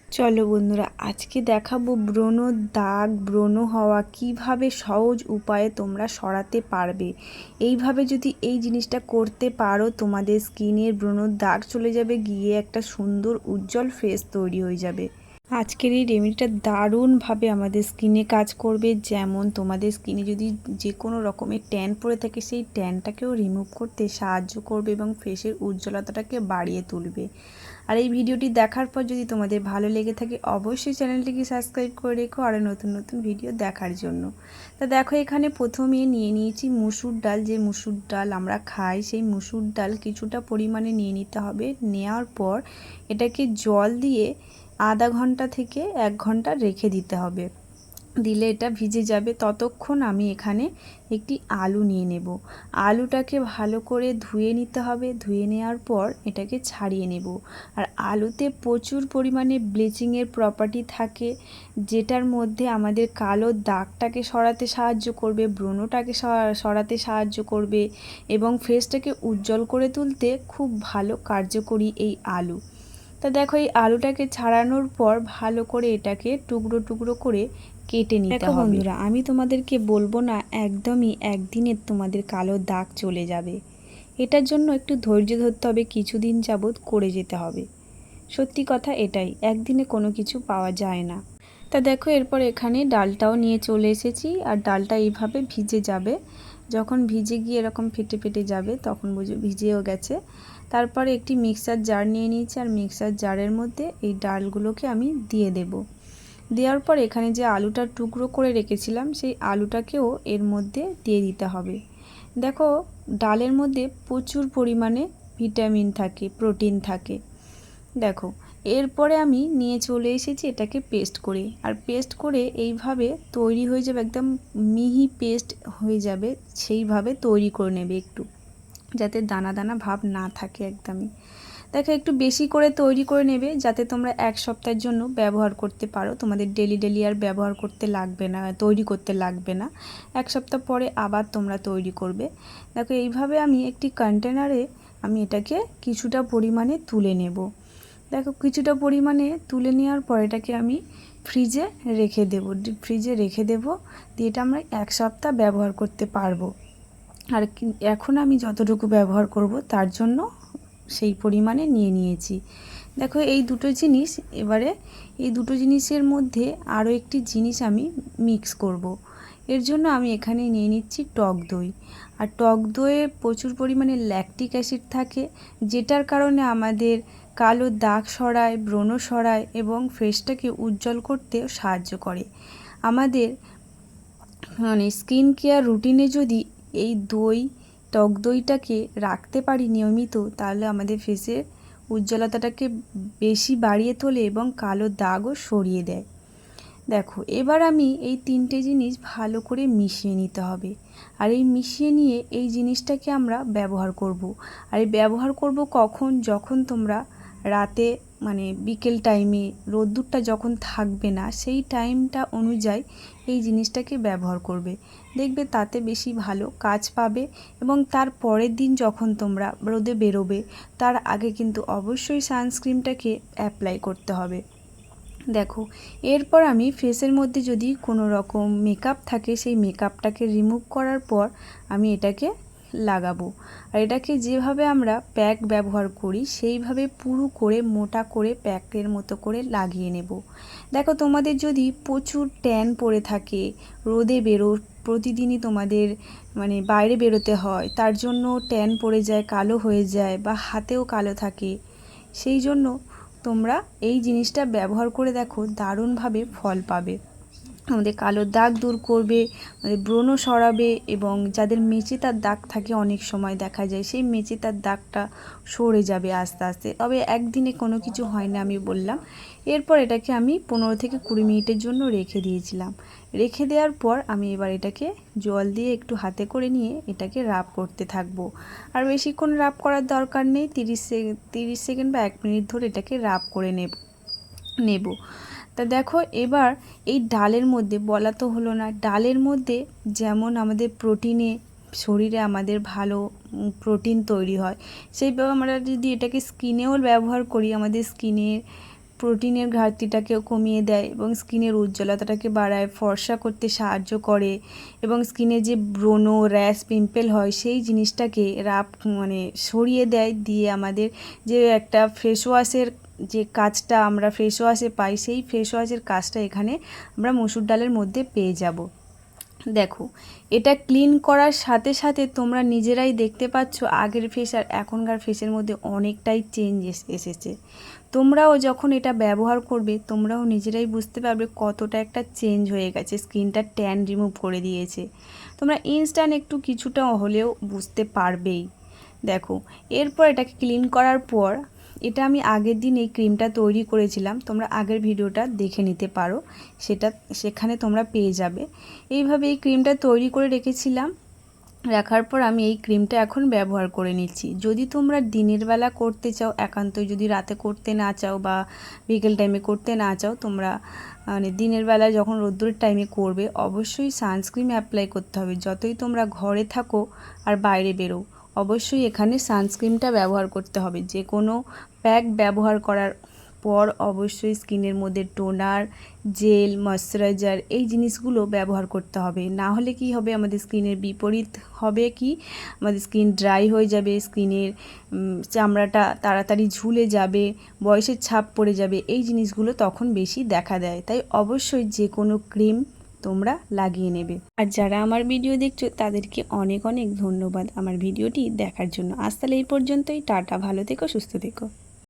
চলো বন্ধুরা, আজকে দেখাবো ব্রণ দাগ, ব্রণ হওয়া কিভাবে সহজ উপায়ে তোমরা সরাতে পারবে। এইভাবে যদি এই জিনিসটা করতে পারো, তোমাদের স্কিনের ব্রণ দাগ চলে যাবে, গিয়ে একটা সুন্দর উজ্জ্বল ফেস তৈরি হয়ে যাবে। আজকের এই রেমেডিটা দারুণভাবে আমাদের স্কিনে কাজ করবে। যেমন তোমাদের স্কিনে যদি যে কোনো রকমের ট্যান পড়ে থাকে, সেই ট্যানটাকেও রিমুভ করতে সাহায্য করবে এবং ফেসের উজ্জ্বলতাটাকে বাড়িয়ে তুলবে। আর এই ভিডিওটি দেখার পর যদি তোমাদের ভালো লেগে থাকে, অবশ্যই চ্যানেলটিকে সাবস্ক্রাইব করে রেখো আরও নতুন নতুন ভিডিও দেখার জন্য। তা দেখো, এখানে প্রথমে নিয়ে নিয়েছি মুসুর ডাল। যে মুসুর ডাল আমরা খাই, সেই মুসুর ডাল কিছুটা পরিমাণে নিয়ে নিতে হবে। নেওয়ার পর এটাকে জল দিয়ে আধা ঘন্টা থেকে 1 ঘন্টা রেখে দিতে হবে। দিলে এটা ভিজে যাবে। ততক্ষণ আমি এখানে একটি আলু নিয়ে নেব। আলুটাকে ভালো করে ধুয়ে নিতে হবে। ধুয়ে নেওয়ার পর এটাকে ছাড়িয়ে নেব। আর আলুতে প্রচুর পরিমাণে ব্লিচিংয়ের প্রপার্টি থাকে, যেটার মধ্যে আমাদের কালো দাগটাকে সরাতে সাহায্য করবে, ব্রণটাকে সরাতে সাহায্য করবে এবং ফেসটাকে উজ্জ্বল করে তুলতে খুব ভালো কার্যকরী এই আলু। তা দেখো, এই আলুটাকে ছাড়ানোর পর ভালো করে এটাকে টুকরো টুকরো করে কেটে নিতে হবে। বন্ধুরা, আমি তোমাদেরকে বলবো না একদমই একদিনে তোমাদের কালো দাগ চলে যাবে। এটার জন্য একটু ধৈর্য ধরতে হবে, কিছুদিন যাবৎ করে যেতে হবে। সত্যি কথা এটাই, একদিনে কোনো কিছু পাওয়া যায় না। তা দেখো, এরপর এখানে ডালটাও নিয়ে চলে এসেছি। আর ডালটা এইভাবে ভিজে যাবে। যখন ভিজে গিয়ে এরকম ফেটে ফেটে যাবে, তখন বুঝে ভিজেও গেছে। তারপরে একটি মিক্সার জার নিয়ে নিয়েছি। আর মিক্সার জারের মধ্যে এই ডালগুলোকে আমি দিয়ে দেব। দেওয়ার পর এখানে যে আলুটা টুকরো করে রেখেছিলাম, সেই আলুটাকেও এর মধ্যে দিয়ে দিতে হবে। দেখো, ডালের মধ্যে প্রচুর পরিমাণে ভিটামিন থাকে, প্রোটিন থাকে। দেখো, এরপরে আমি নিয়ে চলে এসেছি এটাকে পেস্ট করে। আর পেস্ট করে এইভাবে তৈরি হয়ে যাবে, একদম মিহি পেস্ট হয়ে যাবে। সেইভাবে তৈরি করে নেবে একটু, যাতে দানা দানা ভাব না থাকে একদমই। দেখো, একটু বেশি করে তৈরি করে নেবে, যাতে তোমরা 1 সপ্তাহের জন্য ব্যবহার করতে পারো। তোমাদের ডেলি ডেলি আর ব্যবহার করতে লাগবে না, তৈরি করতে লাগবে না। 1 সপ্তাহ পরে আবার তোমরা তৈরি করবে। দেখো, এইভাবে আমি একটি কন্টেনারে আমি এটাকে কিছুটা পরিমাণে তুলে নেব। দেখো, কিছুটা পরিমাণে তুলে নেওয়ার পর এটাকে আমি ফ্রিজে রেখে দেব। ফ্রিজে রেখে দেব, দিয়ে এটা আমরা 1 সপ্তাহ ব্যবহার করতে পারবো। আর এখন আমি যতটুকু ব্যবহার করব তার জন্য সেই পরিমাণে নিয়ে নিয়েছি। দেখো, এই দুটো জিনিস, এবারে এই দুটো জিনিসের মধ্যে আরও একটি জিনিস আমি মিক্স করব। এর জন্য আমি এখানে নিয়ে নিচ্ছি টক দই। আর টক দইয়ে প্রচুর পরিমাণে ল্যাকটিক অ্যাসিড থাকে, যেটার কারণে আমাদের কালো দাগ সরায়, ব্রণ সরায় এবং ফেসটাকে উজ্জ্বল করতেও সাহায্য করে। আমাদের স্কিন কেয়ার রুটিনে যদি এই টক দইটাকে রাখতে পারি নিয়মিত, তাহলে আমাদের ফেসের উজ্জ্বলতাটাকে বেশি বাড়িয়ে তোলে এবং কালো দাগও সরিয়ে দেয়। দেখো, এবার আমি এই 3টে জিনিস ভালো করে মিশিয়ে নিতে হবে। আর এই মিশিয়ে নিয়ে এই জিনিসটাকে আমরা ব্যবহার করব। আর এই ব্যবহার করব কখন? যখন তোমরা রাতে বিকেল টাইমে রোদ্দুরটা যখন থাকবে না, সেই টাইমটা অনুযায়ী এই জিনিসটাকে ব্যবহার করবে। দেখবে তাতে বেশি ভালো কাজ পাবে। এবং তার পরের দিন যখন তোমরা রোদে বেরোবে, তার আগে কিন্তু অবশ্যই সানস্ক্রিনটাকে অ্যাপ্লাই করতে হবে। দেখো, এরপর আমি ফেসের মধ্যে যদি কোনো রকম মেকআপ থাকে, সেই মেকআপটাকে রিমুভ করার পর আমি এটাকে লাগাবো। আর এটাকে যেভাবে আমরা প্যাক ব্যবহার করি, সেইভাবে পুরো করে মোটা করে প্যাকের মতো করে লাগিয়ে নেব। দেখো, তোমাদের যদি প্রচুর ট্যান পড়ে থাকে, রোদে প্রতিদিনই তোমাদের বাইরে বেরোতে হয়, তার জন্য ট্যান পড়ে যায়, কালো হয়ে যায় বা হাতেও কালো থাকে, সেই জন্য তোমরা এই জিনিসটা ব্যবহার করে দেখো, দারুণভাবে ফল পাবে। আমাদের কালো দাগ দূর করবে, আমাদের ব্রণ সরাবে এবং যাদের মেচেতার দাগ থাকে, অনেক সময় দেখা যায় সেই মেচেতার দাগটা সরে যাবে আস্তে আস্তে। তবে একদিনে কোনো কিছু হয় না, আমি বললাম। এরপর এটাকে আমি 15 থেকে 20 মিনিটের জন্য রেখে দিয়েছিলাম। রেখে দেওয়ার পর আমি এবার এটাকে জল দিয়ে একটু হাতে করে নিয়ে এটাকে রাব করতে থাকবো। আর বেশিক্ষণ রাব করার দরকার নেই, 30 সেকেন্ড বা 1 মিনিট ধরে এটাকে রাব করে নেব। তা দেখো, এবার এই ডালের মধ্যে বলা তো হলো না, ডালের মধ্যে যেমন আমাদের প্রোটিনে শরীরে আমাদের ভালো প্রোটিন তৈরি হয়, সেইভাবে আমরা যদি এটাকে স্কিনেও ব্যবহার করি, আমাদের স্কিনের প্রোটিনের ঘাটতিটাকেও কমিয়ে দেয় এবং স্কিনের উজ্জ্বলতাটাকে বাড়ায়, ফর্সা করতে সাহায্য করে এবং স্কিনে যে ব্রণ, র্যাশ, পিম্পল হয় সেই জিনিসটাকে সরিয়ে দেয়। দিয়ে আমাদের যে একটা ফেস ওয়াশের যে কাজটা আমরা ফেস ওয়াশে পাই, সেই ফেস ওয়াশের কাজটা এখানে আমরা মসুর ডালের মধ্যে পেয়ে যাব। দেখো, এটা ক্লিন করার সাথে সাথে তোমরা নিজেরাই দেখতে পাচ্ছ আগের ফেস আর এখনকার ফেসের মধ্যে অনেকটাই চেঞ্জ এসেছে। তোমরাও যখন এটা ব্যবহার করবে তোমরাও নিজেরাই বুঝতে পারবে কতটা একটা চেঞ্জ হয়ে গেছে, স্কিনটা ট্যান রিমুভ করে দিয়েছে। তোমরা ইনস্ট্যান্ট একটু কিছুটা হলেও বুঝতে পারবেই। দেখো, এরপর এটাকে ক্লিন করার পর এটা আমি আগের দিন এই ক্রিমটা তৈরি করেছিলাম, তোমরা আগের ভিডিওটা দেখে নিতে পারো, সেখানে তোমরা পেয়ে যাবে। এইভাবে এই ক্রিমটা তৈরি করে রেখেছিলাম, রাখার পর আমি এই ক্রিমটা এখন ব্যবহার করে নিচ্ছি। যদি তোমরা দিনের বেলা করতে চাও, একান্তই যদি রাতে করতে না চাও বা বিকেল টাইমে করতে না চাও, তোমরা দিনের বেলা যখন রোদ্দুরের টাইমে করবে অবশ্যই সানস্ক্রিন অ্যাপ্লাই করতে হবে। যতই তোমরা ঘরে থাকো আর বাইরে বেরো, অবশ্যই এখানে সানস্ক্রিনটা ব্যবহার করতে হবে। যে কোনো প্যাক ব্যবহার করার পর অবশ্যই স্কিনের মধ্যে টোনার, জেল, ময়শ্চারাইজার এই জিনিসগুলো ব্যবহার করতে হবে। না হলে কি হবে, আমাদের স্কিনের বিপরীত হবে, কি আমাদের স্কিন ড্রাই হয়ে যাবে, স্কিনের চামড়াটা তাড়াতাড়ি ঝুলে যাবে, বয়সের ছাপ পড়ে যাবে, এই জিনিসগুলো তখন বেশি দেখা দেয়। তাই অবশ্যই যে কোনো ক্রিম তোমরা লাগিয়ে নেবে। আর যারা আমার ভিডিও দেখছো তাদেরকে অনেক অনেক ধন্যবাদ আমার ভিডিওটি দেখার জন্য। আজ তাহলে এই পর্যন্তই। টাটা, ভালো থেকো, সুস্থ থেকো।